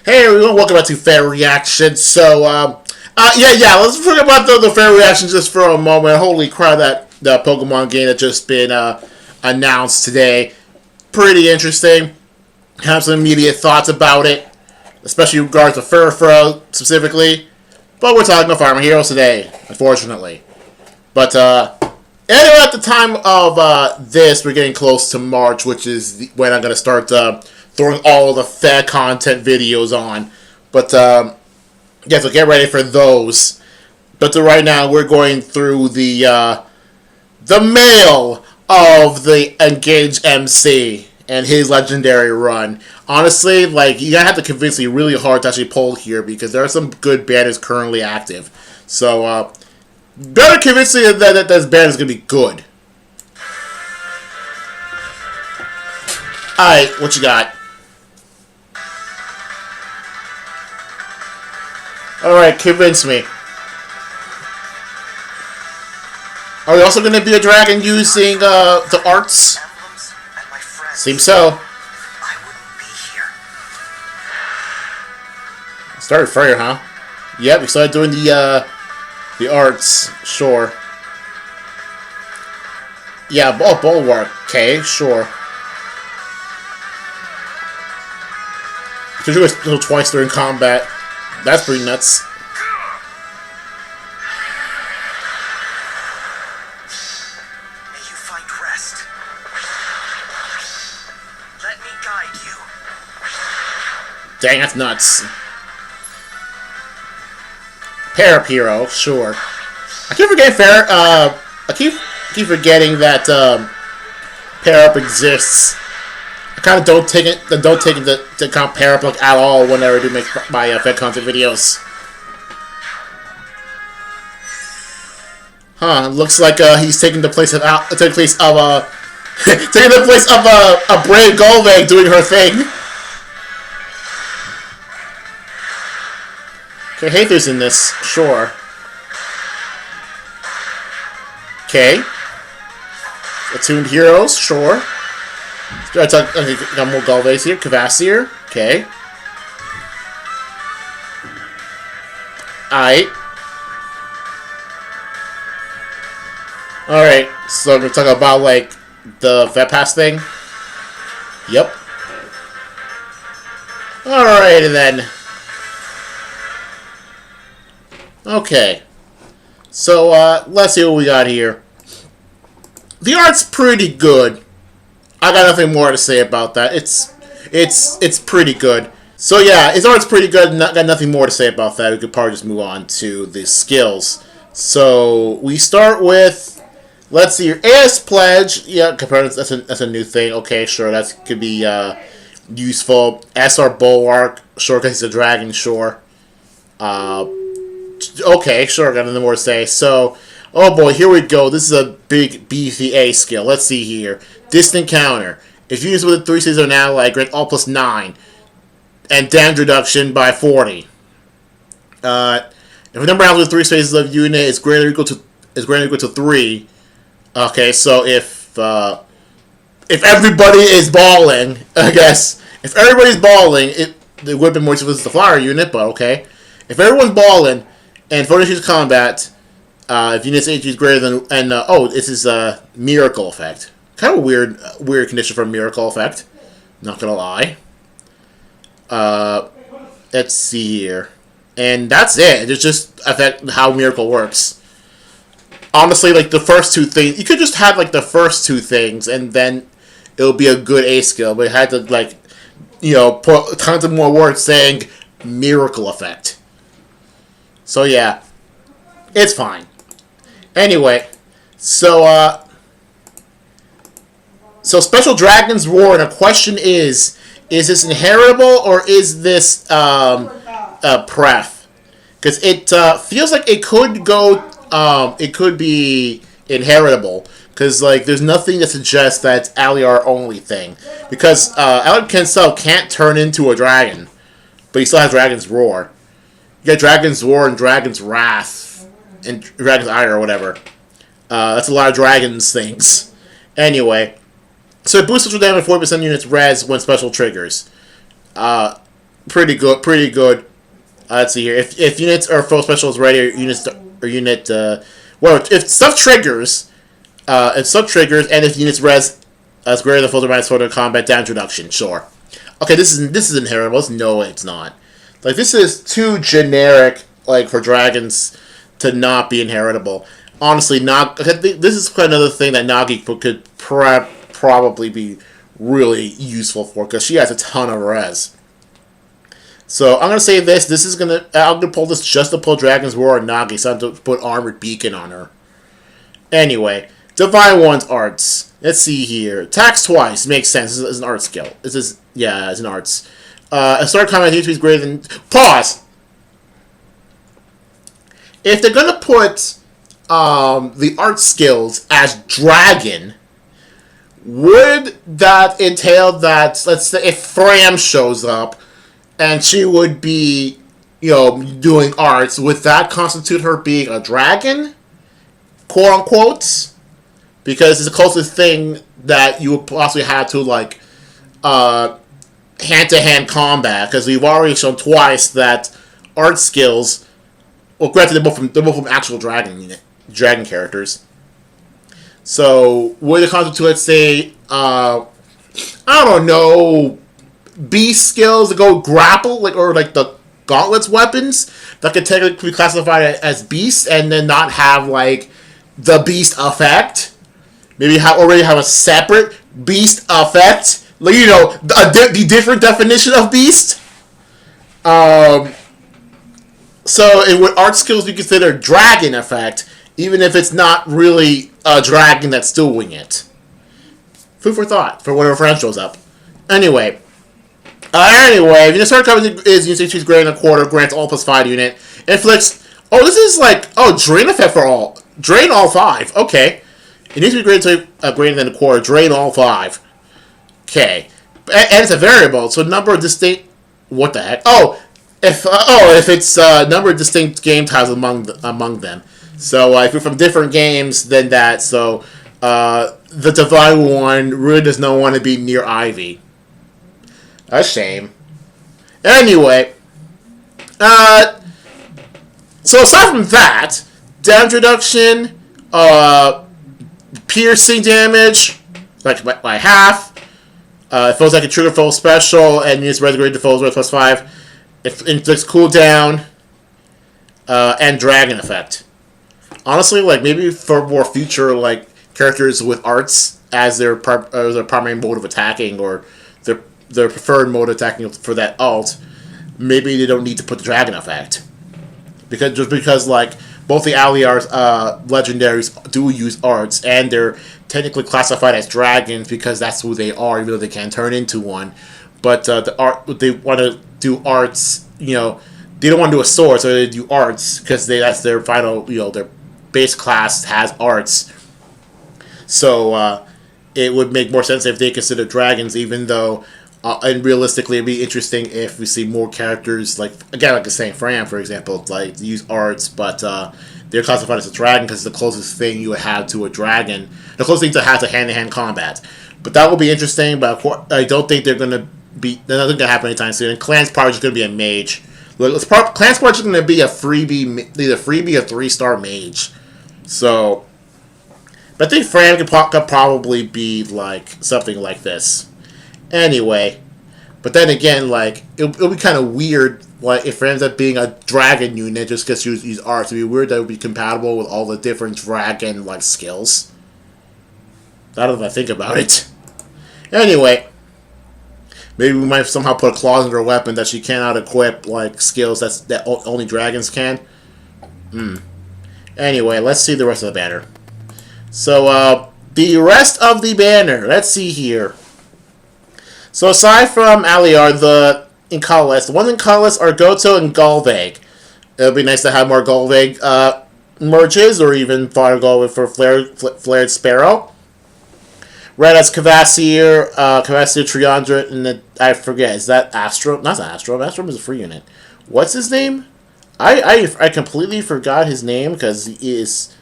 Hey everyone, welcome back to Fair Reaction. Let's forget about the Fair Reaction just for a moment. Holy crap, that Pokemon game that just been announced today. Pretty interesting. Have some immediate thoughts about it, especially in regards to Furfurl specifically. But we're talking about Farmer Heroes today, unfortunately. But anyway, at the time of this, we're getting close to March, which is when I'm going to start throwing all of the FEH content videos on. But, so get ready for those. But right now, we're going through the mail of the Engaged MC and his legendary run. Honestly, you gotta have to convince me really hard to actually pull here, because there are some good banners currently active. So, better convince me that this banner is gonna be good. Alright, what you got? Alright, convince me. Are we also going to be a dragon using the arts? Seems so. Started fire, huh? Yep, we started doing the arts. Sure. Yeah, bulwark. Okay, sure. Because you go twice during combat. That's pretty nuts. May you find rest. Let me guide you. Dang, that's nuts. Pair up hero, sure. I keep forgetting I keep forgetting that pair up exists. I kind of don't take it to count pair up at all whenever I do make my FEH content videos. Huh? Looks like he's taking the place of a Brave Golveg doing her thing. Okay, Hather's in this, sure. Okay. Attuned heroes, sure. Got more Golvegs here. Cavassier. Okay. Alright, so we're going to talk about, the Vet Pass thing. Yep. Alright, then. Okay. So, let's see what we got here. The art's pretty good. I got nothing more to say about that. It's pretty good. So yeah, his art's pretty good. Got nothing more to say about that. We could probably just move on to the skills. So we start with, let's see here, AS Pledge. Yeah, compared that's a new thing. Okay, sure, that could be useful. SR Bulwark, sure, because he's a dragon. Sure. Okay, sure. Got nothing more to say. So, oh boy, here we go. This is a big beefy A skill. Let's see here. Distant counter. If units within 3 stages are now grant all plus 9. And damage reduction by 40. If a number of within 3 spaces of unit is greater or equal to 3. Okay, so if everybody is balling, I guess. If everybody's balling, it would have been more useful as the flower unit, but okay. If everyone's balling and for issues combat, if unit's HP is greater than this is a miracle effect. Kind of a weird condition for a miracle effect. Not gonna lie. Let's see here, and that's it. It's just affect how miracle works. Honestly, the first two things, you could just have the first two things, and then it'll be a good A skill. But it had to put tons of more words saying miracle effect. So yeah, it's fine. Anyway, so Special Dragon's Roar, and a question is this inheritable or is this pref? Because it feels like it could go, it could be inheritable. Because there's nothing that suggests that it's Alear only thing. Because Alear himself can't turn into a dragon, but he still has Dragon's Roar. You got Dragon's Roar and Dragon's Wrath and Dragon's Ire or whatever. That's a lot of dragons things. Anyway. So it boosts special damage 40% units res when special triggers. Pretty good. Pretty good. Let's see here. If units or full specials ready, or unit. Well, if stuff triggers, and if units res as greater than full minus photo combat damage reduction. Sure. Okay, this is inheritable. No, it's not. Like this is too generic. Like for dragons to not be inheritable. Honestly, not. This is quite another thing that Nagi could probably be really useful for because she has a ton of res. So I'm gonna say this. I'm gonna pull this just to pull Dragon's Roar and Nagi, so I'm to put Armored Beacon on her. Anyway, Divine One's arts. Let's see here. Attacks twice makes sense. This is an art skill. It's an arts. A start combat needs to be greater than. Pause. If they're gonna put the art skills as Dragon, would that entail that? Let's say if Framme shows up. And she would be, doing arts. Would that constitute her being a dragon? Quote unquote? Because it's the closest thing that you would possibly have to, like, hand-to-hand combat. Because we've already shown twice that art skills, well, granted, they're both from actual dragon characters. So, would it constitute, let's say, I don't know, beast skills that go grapple, or the gauntlets weapons that could technically be classified as beast and then not have like the beast effect. Maybe already have a separate beast effect, like the different definition of beast. So would art skills be considered dragon effect, even if it's not really a dragon that's doing it? Food for thought for whenever friend shows up. Anyway, if your start coverage is unit is greater than a quarter, grants all +5 unit. Inflicts. Oh, this is drain effect for all. Drain all 5. Okay. It needs to be greater than a quarter. Drain all 5. Okay. And it's a variable, so number of distinct. What the heck? If it's number of distinct game tiles among them. So if you're from different games than that, so the Divine One really does not want to be near Ivy. A shame. Anyway, so aside from that, damage reduction, piercing damage, by half. It feels like a trigger full special, and use retrograde to foes +5. It inflicts cooldown, and dragon effect. Honestly, maybe for more future characters with arts as their primary mode of attacking, or their preferred mode of attacking for that alt, maybe they don't need to put the dragon effect. Because both the Alear's legendaries do use arts, and they're technically classified as dragons because that's who they are, even though they can't turn into one. But they want to do arts, they don't want to do a sword, so they do arts because that's their final, their base class has arts. So it would make more sense if they consider dragons, even though. And realistically, it'd be interesting if we see more characters, like I was saying, Framme, for example, use arts, but they're classified as a dragon because it's the closest thing you would have to a dragon, the closest thing to have to hand-to-hand combat. But that will be interesting, but of course, I don't think they're not going to happen anytime soon. And Clan's probably just going to be a mage. Clan's probably just going to be a freebie, either freebie or 3-star mage. So, but I think Framme could probably be something like this. Anyway, but then again, it'll be kind of weird, if it ends up being a dragon unit just because you use arts. It'd be weird that it would be compatible with all the different dragon skills. I don't know if I think about it. Anyway, maybe we might somehow put a clause in her weapon that she cannot equip skills that only dragons can. Anyway, let's see the rest of the banner. So the rest of the banner. Let's see here. So aside from Alear, the ones in colorless are Goto and Galvag. It would be nice to have more Galvag merges, or even Fire Galvag for Flared Sparrow. Red has Cavassier, Triandra, and I forget, is that Astro? Not Astro. Astro is a free unit. What's his name? I completely forgot his name because he is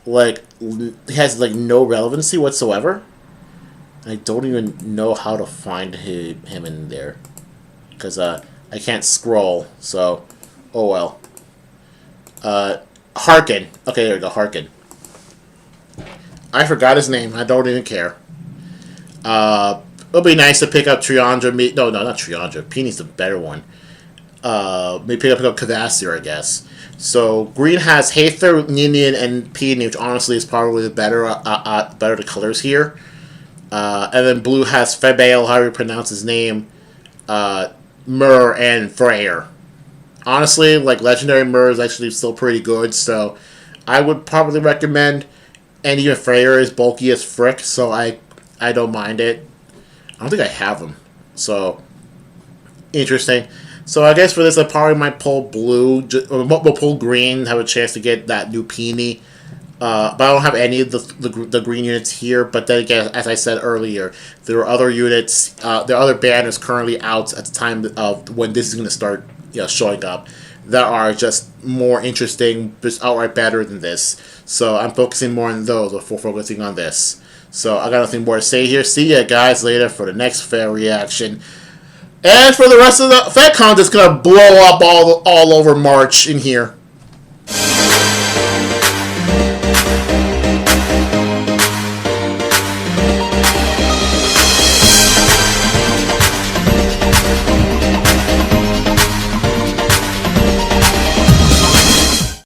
he has no relevancy whatsoever. I don't even know how to find him in there. Because I can't scroll, so oh well. Harkin. Okay, there we go, Harkin. I forgot his name. I don't even care. It'll be nice to pick up Triandra. No, not Triandra. Peeny's the better one. Maybe pick up Cavassier, I guess. So green has Haether, Ninian, and Peony, which honestly is probably the better the colors here. And then blue has Febail, however you pronounce his name, Myrrh, and Freyr. Honestly, like legendary Myrrh is actually still pretty good, so I would probably recommend. And even Freyr is bulky as frick, so I don't mind it. I don't think I have them, so interesting. So I guess for this, I probably might pull blue, we'll pull green, have a chance to get that new Peony. But I don't have any of the green units here. But then again, as I said earlier, there are other units, there are other banners currently out at the time of when this is going to start, showing up, that are just more interesting, just outright better than this. So I'm focusing more on those before focusing on this. So I got nothing more to say here. See ya guys later for the next fair reaction. And for the rest of the FEH content, it's gonna blow up all over March in here.